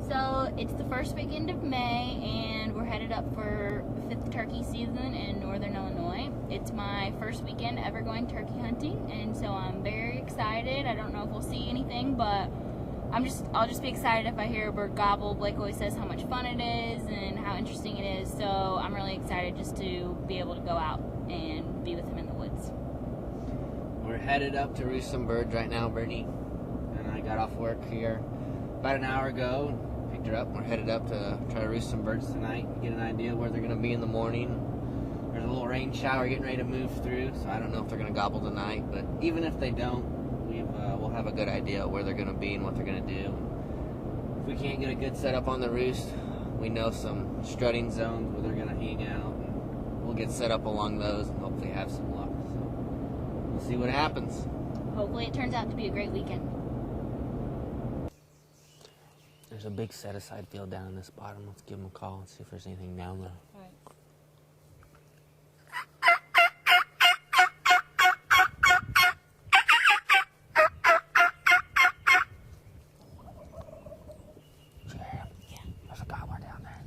So it's the first weekend of May, and we're headed up for the 5th turkey season in northern Illinois. It's my first weekend ever going turkey hunting, and so I'm very excited. I don't know if we'll see anything, but I'll just be excited if I hear a bird gobble. Blake always says how much fun it is and how interesting it is, so I'm really excited just to be able to go out and be with him in the woods. We're headed up to roost some birds right now, Brittany, and I got off work here about an hour ago. Picked her up. We're headed up to try to roost some birds tonight, get an idea of where they're going to be in the morning. There's a little rain shower getting ready to move through, so I don't know if they're going to gobble tonight, but even if they don't, we'll have a good idea of where they're going to be and what they're going to do. If we can't get a good setup on the roost, we know some strutting zones where they're going to hang out, and we'll get set up along those and hopefully have some luck. So we'll see what happens. Hopefully it turns out to be a great weekend. There's a big set-aside field down in this bottom. Let's give them a call and see if there's anything down there. All right. Yeah, there's a gobbler down there.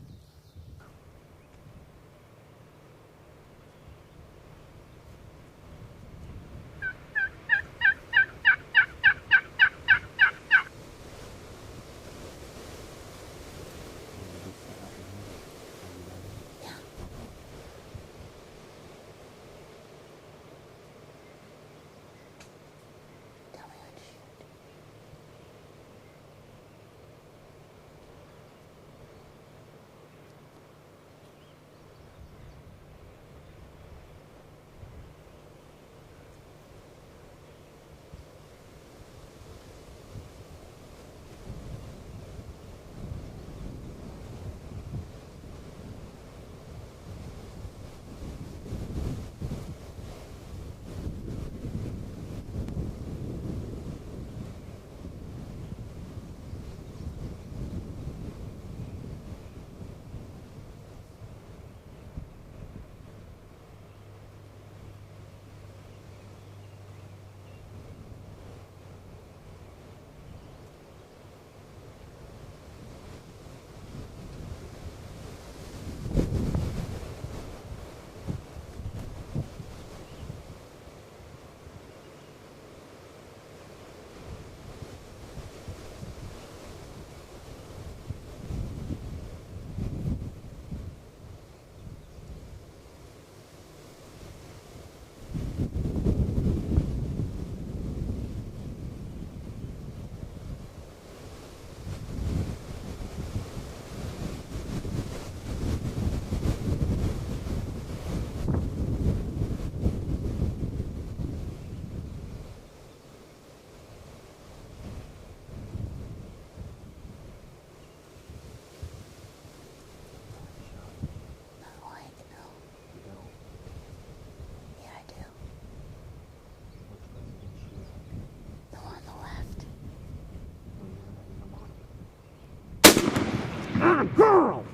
Girl!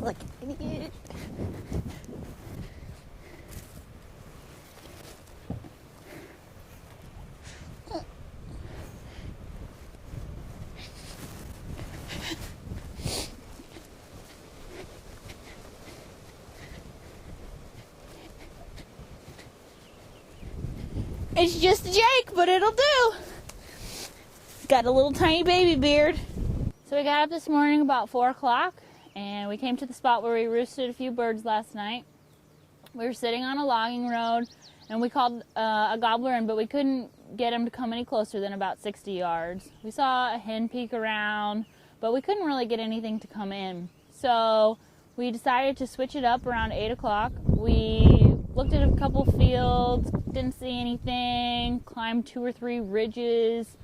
Look, idiot. It's just Jake, but it'll do. Got a little tiny baby beard. So we got up this morning about 4 o'clock, and we came to the spot where we roosted a few birds last night. We were sitting on a logging road, and we called a gobbler in, but we couldn't get him to come any closer than about 60 yards. We saw a hen peek around, but we couldn't really get anything to come in. So we decided to switch it up around 8 o'clock. We looked at a couple fields, didn't see anything, climbed 2 or 3 ridges,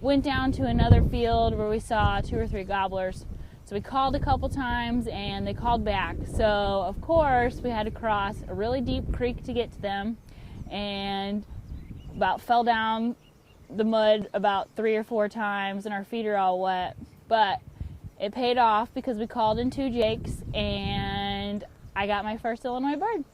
went down to another field where we saw 2 or 3 gobblers. So we called a couple times and they called back. So of course we had to cross a really deep creek to get to them, and about fell down the mud about 3 or 4 times and our feet are all wet. But it paid off because we called in 2 jakes and I got my first Illinois bird.